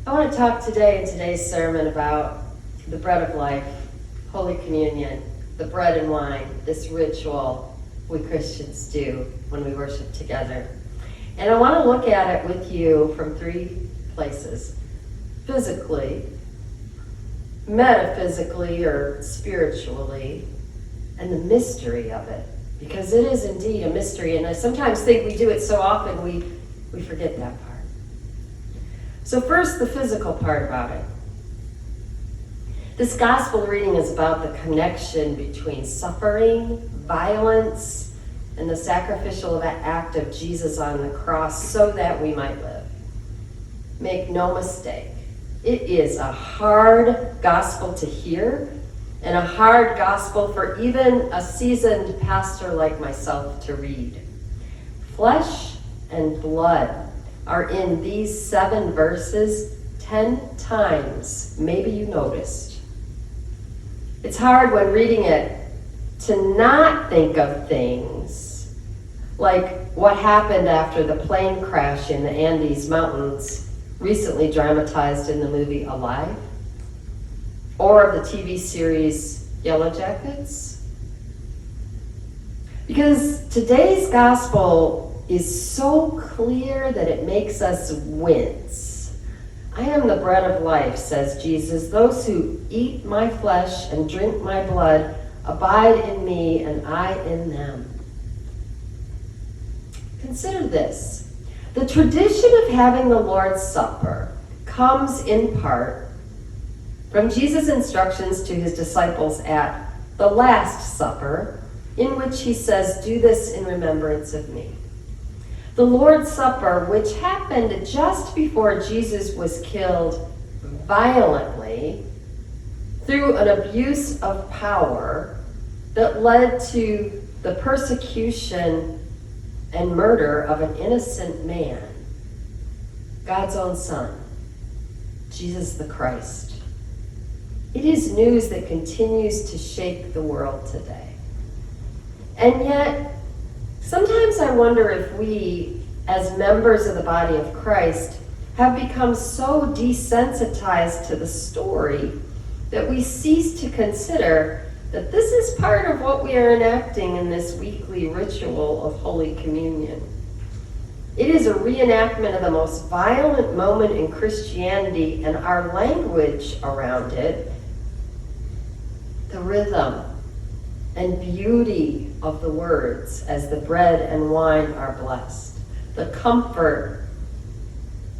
I want to talk today in today's sermon about the bread of life, Holy Communion, the bread and wine, this ritual we Christians do when we worship together. And I want to look at it with you from three places: physically, metaphysically or spiritually, and the mystery of it. Because it is indeed a mystery, and I sometimes think we do it so often we forget that part. So first, the physical part about it. This gospel reading is about the connection between suffering, violence, and the sacrificial act of Jesus on the cross so that we might live. Make no mistake, it is a hard gospel to hear, and a hard gospel for even a seasoned pastor like myself to read. Flesh and blood are in these 7 verses 10 times. Maybe you noticed. It's hard when reading it to not think of things like what happened after the plane crash in the Andes Mountains, recently dramatized in the movie Alive, or the TV series Yellow Jackets. Because today's gospel is so clear that it makes us wince. I am the bread of life, says Jesus. Those who eat my flesh and drink my blood abide in me and I in them. Consider this. The tradition of having the Lord's Supper comes in part from Jesus' instructions to his disciples at the Last Supper, in which he says, "Do this in remembrance of me." The Lord's Supper, which happened just before Jesus was killed violently through an abuse of power that led to the persecution and murder of an innocent man, God's own Son, Jesus the Christ. It is news that continues to shake the world today. And yet, sometimes I wonder if we, as members of the body of Christ, have become so desensitized to the story that we cease to consider that this is part of what we are enacting in this weekly ritual of Holy Communion. It is a reenactment of the most violent moment in Christianity, and our language around it, the rhythm and beauty of the words as the bread and wine are blessed, the comfort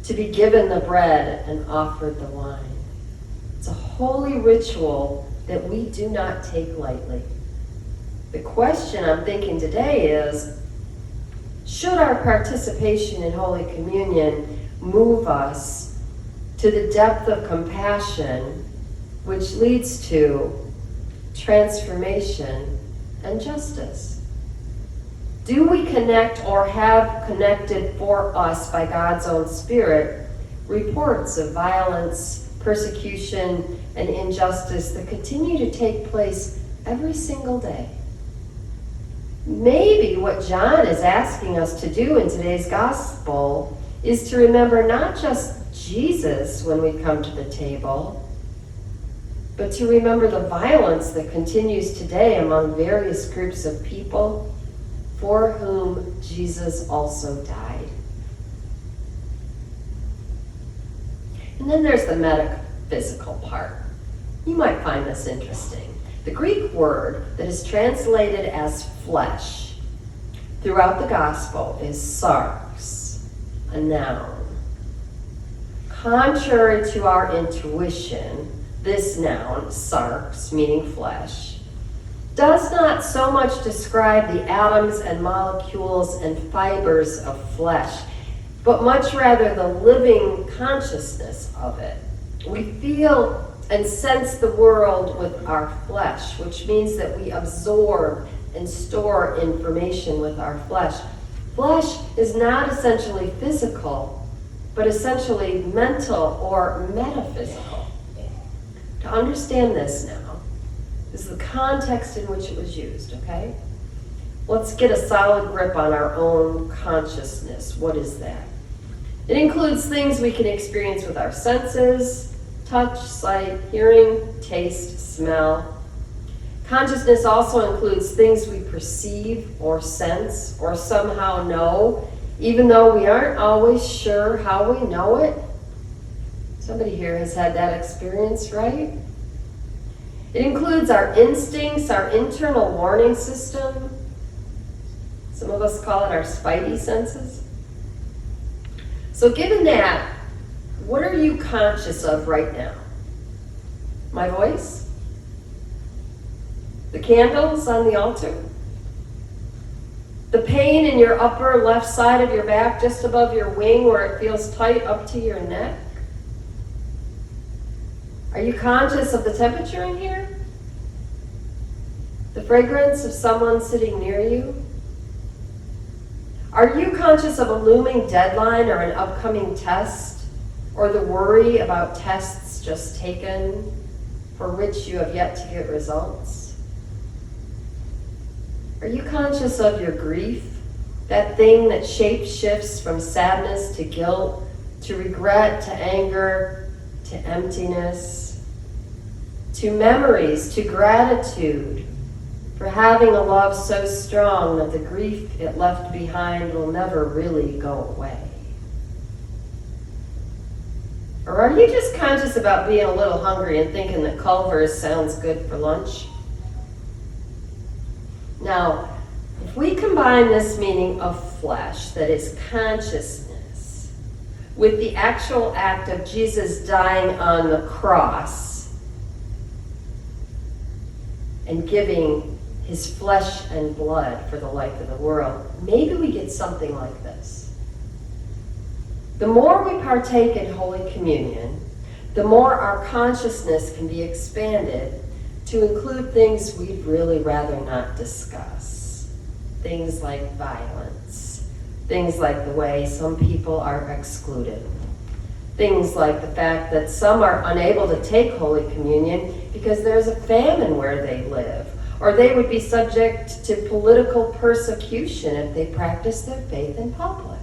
to be given the bread and offered the wine. It's a holy ritual that we do not take lightly. The question I'm thinking today is, should our participation in Holy Communion move us to the depth of compassion which leads to transformation and justice? Do we connect or have connected for us by God's own Spirit reports of violence, persecution, and injustice that continue to take place every single day? Maybe what John is asking us to do in today's gospel is to remember not just Jesus when we come to the table, but to remember the violence that continues today among various groups of people for whom Jesus also died. And then there's the metaphysical part. You might find this interesting. The Greek word that is translated as flesh throughout the gospel is sarx, a noun. Contrary to our intuition, this noun, sarx, meaning flesh, does not so much describe the atoms and molecules and fibers of flesh, but much rather the living consciousness of it. We feel and sense the world with our flesh, which means that we absorb and store information with our flesh. Flesh is not essentially physical, but essentially mental or metaphysical. To understand this now, this is the context in which it was used, okay? Let's get a solid grip on our own consciousness. What is that? It includes things we can experience with our senses: touch, sight, hearing, taste, smell. Consciousness also includes things we perceive or sense or somehow know, even though we aren't always sure how we know it. Somebody here has had that experience, right? It includes our instincts, our internal warning system. Some of us call it our spidey senses. So given that, what are you conscious of right now? My voice? The candles on the altar? The pain in your upper left side of your back, just above your wing where it feels tight up to your neck? Are you conscious of the temperature in here? The fragrance of someone sitting near you? Are you conscious of a looming deadline or an upcoming test, or the worry about tests just taken for which you have yet to get results? Are you conscious of your grief, that thing that shape-shifts from sadness to guilt, to regret, to anger, to emptiness, to memories, to gratitude for having a love so strong that the grief it left behind will never really go away? Or are you just conscious about being a little hungry and thinking that Culver's sounds good for lunch? Now, if we combine this meaning of flesh, that is consciousness, with the actual act of Jesus dying on the cross and giving his flesh and blood for the life of the world, maybe we get something like this. The more we partake in Holy Communion, the more our consciousness can be expanded to include things we'd really rather not discuss. Things like violence, things like the way some people are excluded, things like the fact that some are unable to take Holy Communion because there's a famine where they live, or they would be subject to political persecution if they practice their faith in public,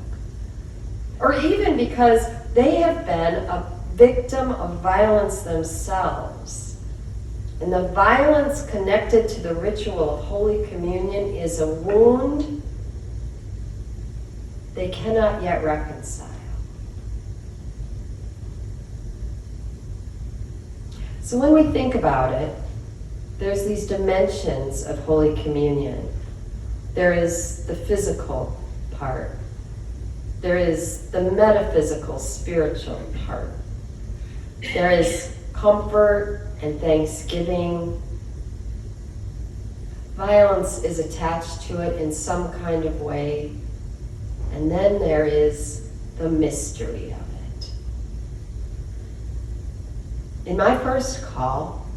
or even because they have been a victim of violence themselves. And the violence connected to the ritual of Holy Communion is a wound they cannot yet reconcile. So when we think about it, there's these dimensions of Holy Communion. There is the physical part. There is the metaphysical, spiritual part. There is comfort and thanksgiving. Violence is attached to it in some kind of way. And then there is the mystery of it. In my first call,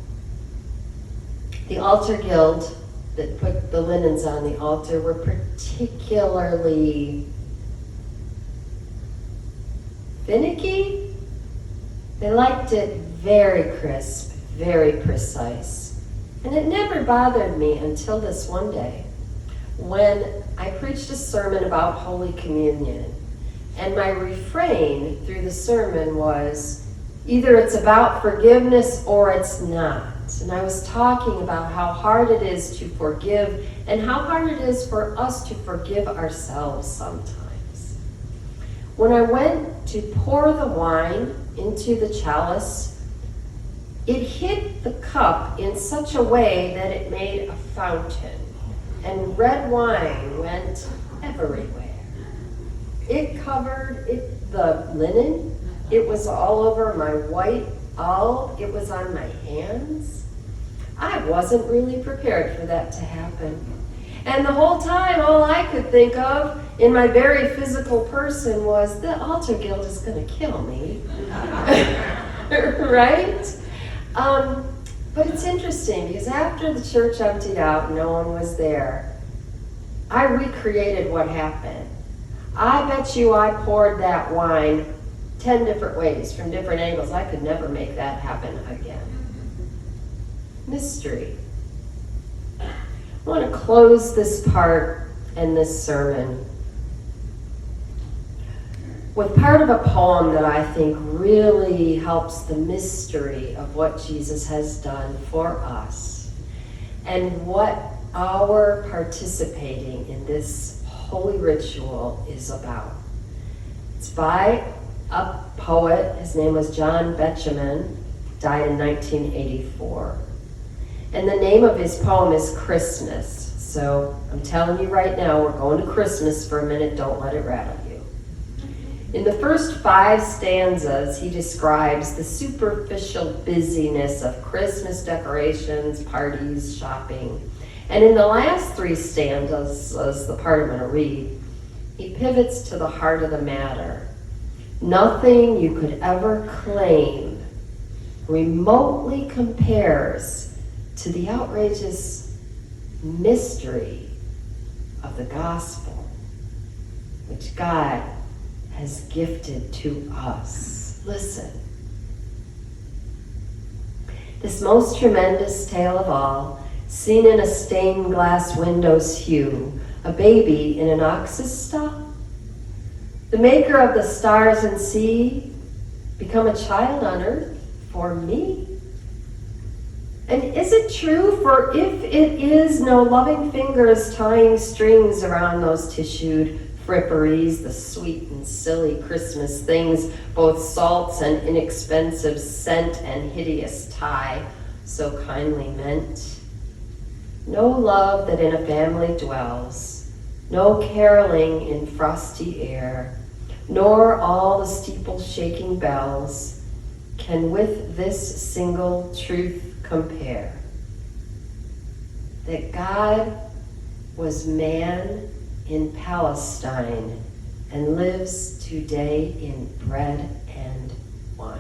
the altar guild that put the linens on the altar were particularly finicky. They liked it very crisp, very precise. And it never bothered me until this one day when I preached a sermon about Holy Communion. And my refrain through the sermon was, either it's about forgiveness or it's not. And I was talking about how hard it is to forgive and how hard it is for us to forgive ourselves sometimes. When I went to pour the wine into the chalice, it hit the cup in such a way that it made a fountain, and red wine went everywhere. It covered the linen. It was all over my white alb. It was on my hands. I wasn't really prepared for that to happen. And the whole time, all I could think of in my very physical person was, the altar guild is going to kill me. Right? But it's interesting because after the church emptied out, no one was there, I recreated what happened. I bet you I poured that wine 10 different ways from different angles. I could never make that happen again. Mystery. I want to close this part and this sermon with part of a poem that I think really helps the mystery of what Jesus has done for us and what our participating in this holy ritual is about. It's by a poet. His name was John Betjeman, died in 1984. And the name of his poem is Christmas. So I'm telling you right now, we're going to Christmas for a minute. Don't let it rattle you. In the first 5 stanzas, he describes the superficial busyness of Christmas decorations, parties, shopping. And in the last 3 stanzas, as the part I'm going to read, he pivots to the heart of the matter. Nothing you could ever claim remotely compares to the outrageous mystery of the gospel, which God has gifted to us. Listen. This most tremendous tale of all, seen in a stained glass window's hue, a baby in an ox's stall, the maker of the stars and sea, become a child on earth for me? And is it true? For if it is, no loving fingers tying strings around those tissued fripperies, the sweet and silly Christmas things, both salts and inexpensive scent and hideous tie, so kindly meant. No love that in a family dwells, no caroling in frosty air, nor all the steeple-shaking bells can with this single truth compare. That God was man in Palestine and lives today in bread and wine.